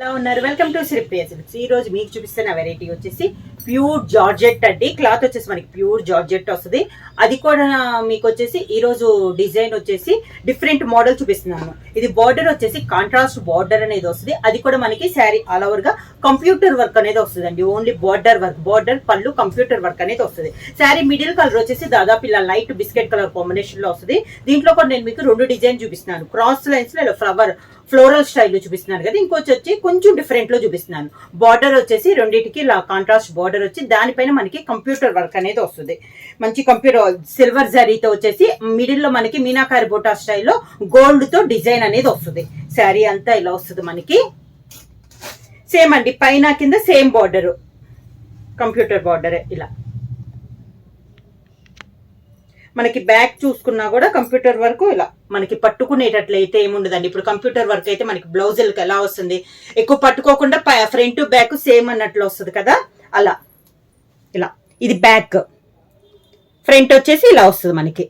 ఎలా ఉన్నారు? Welcome to Sri Priya silks. ఈ రోజు మీకు చూపిస్తున్న వెరైటీ వచ్చేసి ప్యూర్ జార్జెట్ అండి. క్లాత్ వచ్చేసి మనకి ప్యూర్ జార్జెట్ వస్తుంది. అది కూడా మీకు వచ్చేసి ఈ రోజు డిజైన్ వచ్చేసి డిఫరెంట్ మోడల్ చూపిస్తున్నాను. ఇది బార్డర్ వచ్చేసి కాంట్రాస్ట్ బార్డర్ అనేది వస్తుంది. అది కూడా మనకి శారీ ఆల్ ఓవర్ గా కంప్యూటర్ వర్క్ అనేది వస్తుంది. ఓన్లీ బార్డర్ వర్క్, బార్డర్ పళ్ళు కంప్యూటర్ వర్క్ అనేది వస్తుంది. శారీ మిడిల్ కలర్ వచ్చేసి దాదాపు ఇలా లైట్ బిస్కెట్ కలర్ కాంబినేషన్ లో వస్తుంది. దీంట్లో కూడా నేను మీకు రెండు డిజైన్ చూపిస్తున్నాను. క్రాస్ లైన్స్ లో ఫ్లవర్ ఫ్లోరల్ స్టైల్ లో చూపిస్తున్నాను కదా, ఇంకొచ్చి వచ్చి కొంచెం డిఫరెంట్ లో చూపిస్తున్నాను. బార్డర్ వచ్చేసి రెండింటికి ఇలా కాంట్రాస్ట్ బార్డర్ వచ్చి దానిపైన మనకి కంప్యూటర్ వర్క్ అనేది వస్తుంది. మంచి కంప్యూటర్ సిల్వర్ జరీతో వచ్చేసి మిడిల్ లో మనకి మీనాకారి బోటా స్టైల్లో గోల్డ్ తో డిజైన్ అనేది వస్తుంది. శారీ అంతా ఇలా వస్తుంది మనకి. సేమ్ అండి, పైన కింద సేమ్ బార్డర్, కంప్యూటర్ బార్డర్. ఇలా మనకి బ్యాక్ చూసుకున్నా కూడా కంప్యూటర్ వర్క్ ఇలా మనకి పట్టుకునేటట్లయితే ఏముండదండి. ఇప్పుడు కంప్యూటర్ వర్క్ అయితే మనకి బ్లౌజులకి ఎలా వస్తుంది, ఎక్కువ పట్టుకోకుండా ఫ్రంట్ బ్యాక్ సేమ్ అన్నట్లు వస్తుంది కదా, అలా ఇలా. ఇది బ్యాక్, ఫ్రంట్ వచ్చేసి ఇలా వస్తుంది మనకి.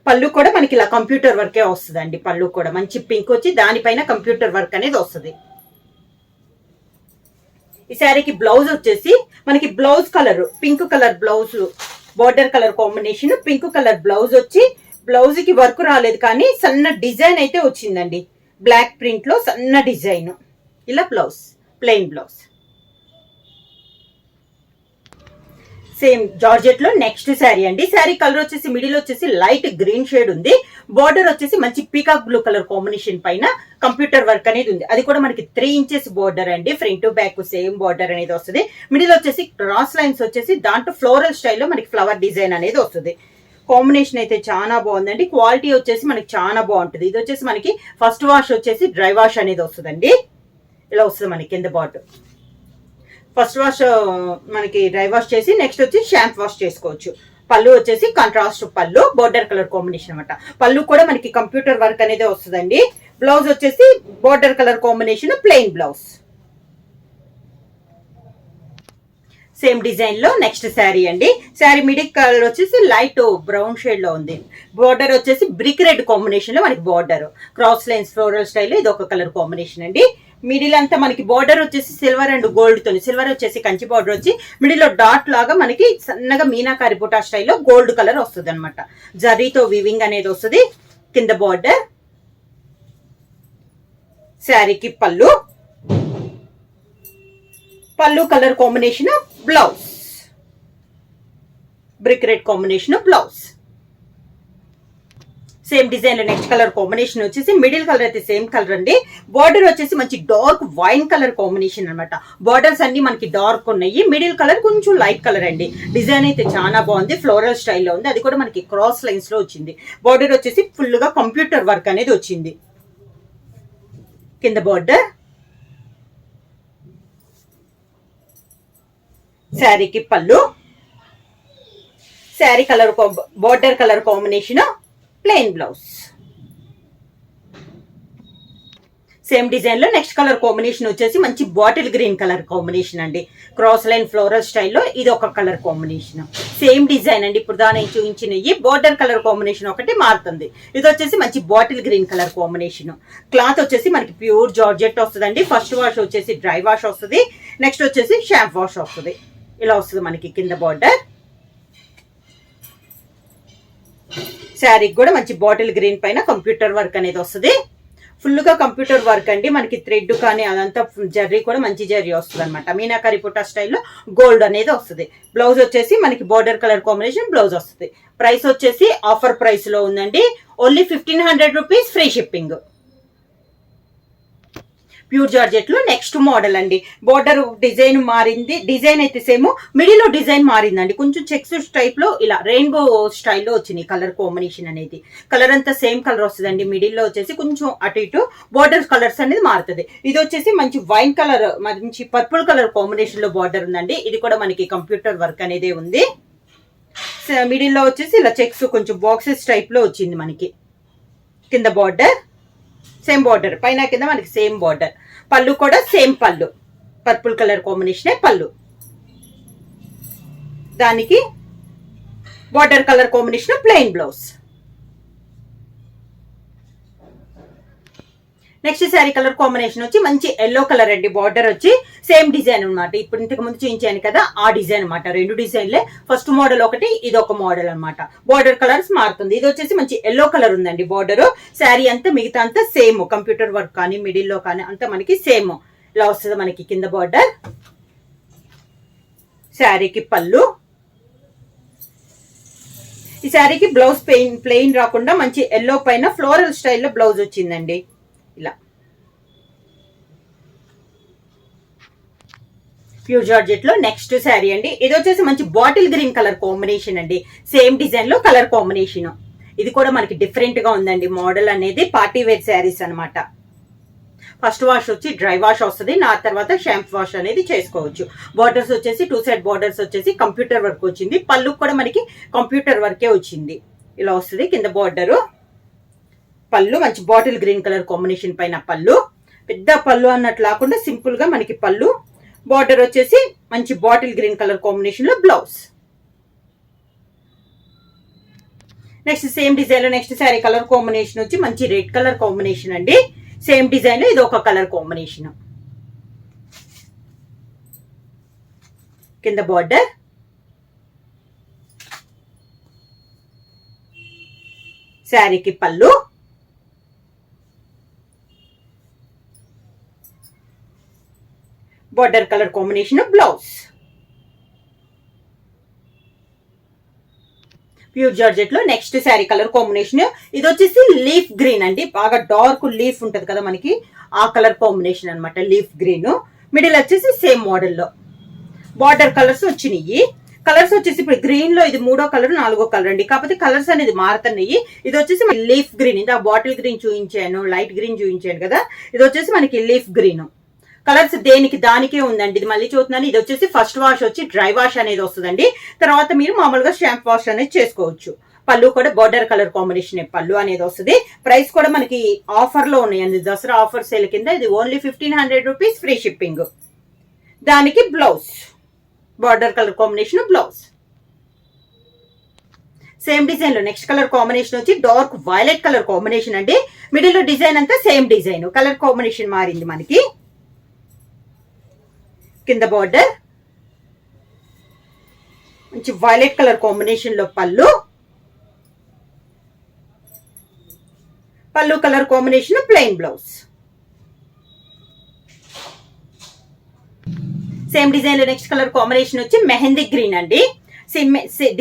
పళ్ళు కూడా మనకి ఇలా కంప్యూటర్ వర్కే వస్తుంది అండి. పళ్ళు కూడా మంచి పింక్ వచ్చి దానిపైన కంప్యూటర్ వర్క్ అనేది వస్తుంది. ఈ శారీకి బ్లౌజ్ వచ్చేసి మనకి blouse colour pink colour blouse, border colour combination, pink colour blouse వచ్చి బ్లౌజ్ కి వర్క్ రాలేదు కానీ సన్న డిజైన్ అయితే వచ్చిందండి. బ్లాక్ ప్రింట్ లో సన్న డిజైన్. ఇలా blouse, plain blouse. Same georgette లో నెక్స్ట్ శారీ అండి. శారీ కలర్ వచ్చేసి మిడిల్ వచ్చేసి లైట్ గ్రీన్ షేడ్ ఉంది. బార్డర్ వచ్చేసి మంచి పీకాక్ బ్లూ కలర్ కాంబినేషన్ పైన కంప్యూటర్ వర్క్ అనేది ఉంది. అది కూడా మనకి 3 ఇంచెస్ బార్డర్ అండి. ఫ్రంట్ బ్యాక్ సేమ్ బార్డర్ అనేది వస్తుంది. మిడిల్ వచ్చేసి క్రాస్ లైన్స్ వచ్చేసి దాంట్లో ఫ్లోరల్ స్టైల్లో మనకి ఫ్లవర్ డిజైన్ అనేది వస్తుంది. కాంబినేషన్ అయితే చాలా బాగుందండి. క్వాలిటీ వచ్చేసి మనకి చాలా బాగుంటుంది. ఇది వచ్చేసి మనకి ఫస్ట్ వాష్ వచ్చేసి డ్రై వాష్ అనేది వస్తుందండి. ఇలా వస్తుంది మనకి కింద బార్డర్. ఫస్ట్ వాష్ మనకి డ్రై వాష్ చేసి నెక్స్ట్ వచ్చి షాంప్ వాష్ చేసుకోవచ్చు. పళ్ళు వచ్చేసి కాంట్రాస్ట్ పళ్ళు, బోర్డర్ కలర్ కాంబినేషన్ అనమాట. పళ్ళు కూడా మనకి కంప్యూటర్ వర్క్ అనేది వస్తుందండి. బ్లౌజ్ వచ్చేసి border colour combination, plain blouse. Same design లో నెక్స్ట్ శారీ అండి. శారీ మిడిల్ కలర్ వచ్చేసి లైట్ బ్రౌన్ షేడ్ లో ఉంది. బోర్డర్ వచ్చేసి బ్రిక్ రెడ్ కాంబినేషన్ లో మనకి border, cross lines floral style ఇది ఒక కలర్ కాంబినేషన్ అండి. మిడిల్ అంతా మనకి బార్డర్ వచ్చేసి సిల్వర్ అండ్ గోల్డ్ తోని, సిల్వర్ వచ్చేసి కంచి బార్డర్ వచ్చి మిడిల్ లో డాట్ లాగా మనకి సన్నగా మీనాకారి బుటా స్టైల్లో గోల్డ్ కలర్ వస్తుంది అనమాట. జరీతో వివింగ్ అనేది వస్తుంది. కింద బార్డర్. శారీకి పళ్ళు, పళ్ళు colour combination blouse, brick red combination blouse. Same design లో నెక్స్ట్ కలర్ కాంబినేషన్ వచ్చేసి మిడిల్ కలర్ అయితే సేమ్ కలర్ అండి. బార్డర్ వచ్చేసి మంచి డార్క్ వైన్ కలర్ కాంబినేషన్ అనమాట. బార్డర్స్ అన్ని మనకి డార్క్ ఉన్నాయి. మిడిల్ కలర్ కొంచెం లైట్ కలర్ అండి. డిజైన్ అయితే చాలా బాగుంది. ఫ్లోరల్ స్టైల్లో ఉంది. అది కూడా మనకి క్రాస్ లైన్స్ లో వచ్చింది. బార్డర్ వచ్చేసి ఫుల్ గా కంప్యూటర్ వర్క్ అనేది వచ్చింది. కింద బార్డర్. శారీకి పళ్ళు, sari colour border colour combination, plain blouse. Same design లో నెక్స్ట్ కలర్ కాంబినేషన్ వచ్చేసి మంచి బాటిల్ గ్రీన్ కలర్ కాంబినేషన్ అండి. క్రాస్ లైన్ ఫ్లోరల్ స్టైల్లో ఇది ఒక కలర్ కాంబినేషన్. సేమ్ డిజైన్ అండి. ఇప్పుడు దాని చూపించిన ఈ బార్డర్ కలర్ కాంబినేషన్ ఒకటి మారుతుంది. ఇది వచ్చేసి మంచి bottle green colour combination. Cloth వచ్చేసి మనకి ప్యూర్ జార్జెట్ వస్తుందండి. ఫస్ట్ వాష్ వచ్చేసి డ్రై వాష్ వస్తుంది. నెక్స్ట్ వచ్చేసి షాంప్ వాష్ వస్తుంది. ఇలా వస్తుంది మనకి కింద బార్డర్. శారీకి కూడా మంచి బాటిల్ గ్రీన్ పైన కంప్యూటర్ వర్క్ అనేది వస్తుంది. ఫుల్ గా కంప్యూటర్ వర్క్ అండి. మనకి థ్రెడ్ కానీ అదంతా జర్రీ కూడా మంచి జర్రీ వస్తుంది అనమాట. మీనాకారి పుట్టా స్టైల్లో గోల్డ్ అనేది వస్తుంది. బ్లౌజ్ వచ్చేసి మనకి బార్డర్ కలర్ కాంబినేషన్ బ్లౌజ్ వస్తుంది. ప్రైస్ వచ్చేసి ఆఫర్ ప్రైస్ లో ఉందండి. Only 1500 rupees, free shipping. Pure georgette లో నెక్స్ట్ మోడల్ అండి. బోర్డర్ డిజైన్ మారింది. డిజైన్ అయితే సేమ్, మిడిల్ లో డిజైన్ మారిందండి. కొంచెం చెక్స్ టైప్ లో ఇలా రెయిన్బో స్టైల్లో వచ్చింది కలర్ కాంబినేషన్ అనేది. కలర్ అంతా సేమ్ కలర్ వస్తుందండి. మిడిల్ లో వచ్చేసి కొంచెం అటు ఇటు బోర్డర్ కలర్స్ అనేది మారుతుంది. ఇది వచ్చేసి మంచి వైన్ కలర్, మంచి పర్పుల్ కలర్ కాంబినేషన్ లో బార్డర్ ఉందండి. ఇది కూడా మనకి కంప్యూటర్ వర్క్ అనేది ఉంది. మిడిల్ లో వచ్చేసి ఇలా చెక్స్ కొంచెం బాక్సెస్ టైప్ లో వచ్చింది మనకి. కింద బార్డర్ సేమ్ బార్డర్, పైన కింద మనకి సేమ్ బార్డర్. పళ్ళు కూడా సేమ్ పళ్ళు, పర్పుల్ కలర్ కాంబినేషన్ పళ్ళు. దానికి border colour combination plain blouse. Next sari colour combination వచ్చి మంచి ఎల్లో కలర్ అండి. బార్డర్ వచ్చి సేమ్ డిజైన్ అనమాట. ఇప్పుడు ఇంతకు ముందు చూపించాను కదా ఆ డిజైన్ అనమాట. రెండు డిజైన్లే, ఫస్ట్ మోడల్ ఒకటి, ఇది ఒక మోడల్ అనమాట. బార్డర్ కలర్స్ మారుతుంది. ఇది వచ్చేసి మంచి ఎల్లో కలర్ ఉందండి బార్డర్. శారీ అంతా మిగతా అంతా సేమ్, కంప్యూటర్ వర్క్ కానీ మిడిల్ లో కానీ అంతా మనకి సేమ్ ఇలా వస్తుంది. మనకి కింద బార్డర్, శారీకి పళ్ళు, ఈ శారీకి బ్లౌజ్ ప్లెయిన్ రాకుండా మంచి ఎల్లో పైన ఫ్లోరల్ స్టైల్లో బ్లౌజ్ వచ్చిందండి. ఇలా ప్యూర్ జార్జెట్ లో నెక్స్ట్ శారీ అండి. ఇది వచ్చేసి మంచి బాటిల్ గ్రీన్ కలర్ కాంబినేషన్ అండి. సేమ్ డిజైన్ లో కలర్ కాంబినేషన్. ఇది కూడా మనకి డిఫరెంట్ గా ఉందండి. మోడల్ అనేది పార్టీ వేర్ శారీస్ అనమాట. ఫస్ట్ వాష్ వచ్చి డ్రై వాష్ వస్తుంది, నా తర్వాత షాంపూ వాష్ అనేది చేసుకోవచ్చు. బార్డర్స్ వచ్చేసి 2 సైడ్ బార్డర్స్ వచ్చేసి కంప్యూటర్ వర్క్ వచ్చింది. పళ్ళు కూడా మనకి కంప్యూటర్ వర్కే వచ్చింది. ఇలా వస్తుంది. కింద బార్డరు, పళ్ళు మంచి బాటిల్ గ్రీన్ కలర్ కాంబినేషన్ పైన పళ్ళు, పెద్ద పళ్ళు అన్నట్లు లేకుండా సింపుల్ గా మనకి పళ్ళు. బార్డర్ వచ్చేసి మంచి బాటిల్ గ్రీన్ కలర్ కాంబినేషన్ లో బ్లౌజ్. నెక్స్ట్ సేమ్ డిజైన్ లో నెక్స్ట్ శారీ కలర్ కాంబినేషన్ వచ్చి మంచి రెడ్ కలర్ కాంబినేషన్ అండి. సేమ్ డిజైన్ లో ఇది ఒక కలర్ కాంబినేషన్. కింద బార్డర్, శారీకి పళ్ళు, border colour combination blouse. Pure georgette లో నెక్స్ట్ శారీ కలర్ కాంబినేషన్ ఇది వచ్చేసి లీఫ్ గ్రీన్ అండి. బాగా డార్క్ లీఫ్ ఉంటది కదా మనకి, ఆ కలర్ కాంబినేషన్ అనమాట. Leaf green. మిడిల్ వచ్చేసి సేమ్ మోడల్లో బార్డర్ కలర్స్ వచ్చినాయి. కలర్స్ వచ్చేసి ఇప్పుడు గ్రీన్ లో ఇది 3వ కలర్ 4వ కలర్ అండి. కాకపోతే కలర్స్ అనేది మారుతున్నాయి. ఇది వచ్చేసి లీఫ్ గ్రీన్. ఇది బాటిల్ గ్రీన్ చూపించాను, లైట్ గ్రీన్ చూపించాను కదా. ఇది వచ్చేసి మనకి లీఫ్ గ్రీన్. కలర్స్ దేనికి దానికే ఉందండి. ఇది మళ్ళీ చూస్తున్నాను. ఇది వచ్చేసి ఫస్ట్ వాష్ వచ్చి డ్రై వాష్ అనేది వస్తుందండి. తర్వాత మీరు మామూలుగా షాంపూ వాష్ అనేది చేసుకోవచ్చు. పళ్ళు కూడా బార్డర్ కలర్ కాంబినేషన్ పళ్ళు అనేది వస్తుంది. ప్రైస్ కూడా మనకి ఆఫర్ లో ఉన్నాయండి. దసరా ఆఫర్ సేల్ కింద ఇది ఓన్లీ 1500 రూపీస్, ఫ్రీ షిప్పింగ్. దానికి blouse border colour combination blouse. Same design లో నెక్స్ట్ కలర్ కాంబినేషన్ వచ్చి డార్క్ వైలెట్ కలర్ కాంబినేషన్ అండి. మిడిల్ లో డిజైన్ అంతా సేమ్ డిజైన్, కలర్ కాంబినేషన్ మారింది మనకి. కింద బార్డర్ మంచి వైలెట్ కలర్ కాంబినేషన్ లో పళ్ళు, పళ్ళు colour combination plain blouse. Same design లో నెక్స్ట్ కలర్ కాంబినేషన్ వచ్చి మెహందీ గ్రీన్ అండి.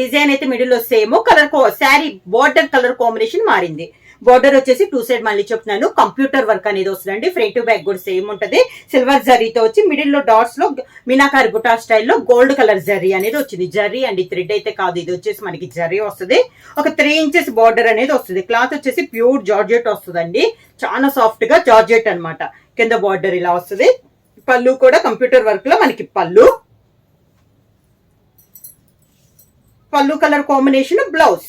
డిజైన్ అయితే మిడిల్ లో same, colour sari border colour combination మారింది. బార్డర్ వచ్చేసి 2 సైడ్ మళ్ళీ చెప్తున్నాను కంప్యూటర్ వర్క్ అనేది వస్తుందండి. ఫ్రంట్ టు బ్యాక్ కూడా సేమ్ ఉంటది. సిల్వర్ జరీతో వచ్చి మిడిల్ లో డాట్స్ లో మీనాకారి బుటా స్టైల్లో గోల్డ్ కలర్ జరీ అనేది వచ్చింది. జరీ అండి, థ్రెడ్ అయితే కాదు. ఇది వచ్చేసి మనకి జరీ వస్తుంది. ఒక 3 ఇంచెస్ బార్డర్ అనేది వస్తుంది. క్లాత్ వచ్చేసి ప్యూర్ జార్జెట్ వస్తుందండి. చాలా సాఫ్ట్ గా జార్జెట్ అనమాట. కింద బార్డర్ ఇలా వస్తుంది. పళ్ళు కూడా కంప్యూటర్ వర్క్ లో మనకి పళ్ళు, పళ్ళు కలర్ కాంబినేషన్ బ్లౌజ్.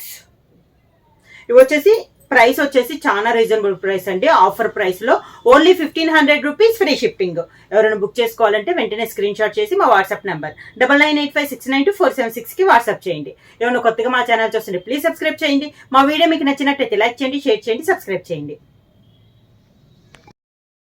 ఇవి వచ్చేసి ప్రైస్ వచ్చేసి చాలా రీజనబుల్ ప్రైస్ అండి. ఆఫర్ ప్రైస్ లో ఓన్లీ 1500 రూపీస్, ఫ్రీ షిప్పింగ్. ఎవరైనా బుక్ చేసుకోవాలంటే వెంటనే స్క్రీన్ షాట్ చేసి మా వాట్సాప్ నంబర్ 9985692476 కి వాట్సాప్ చేయండి. ఏమైనా కొత్తగా మా ఛానల్ చూస్తుంటే ప్లీజ్ సబ్స్క్రైబ్ చేయండి. మా వీడియో మీకు నచ్చినట్టయితే లైక్ చేయండి, షేర్ చేయండి, సబ్స్క్రైబ్ చేయండి.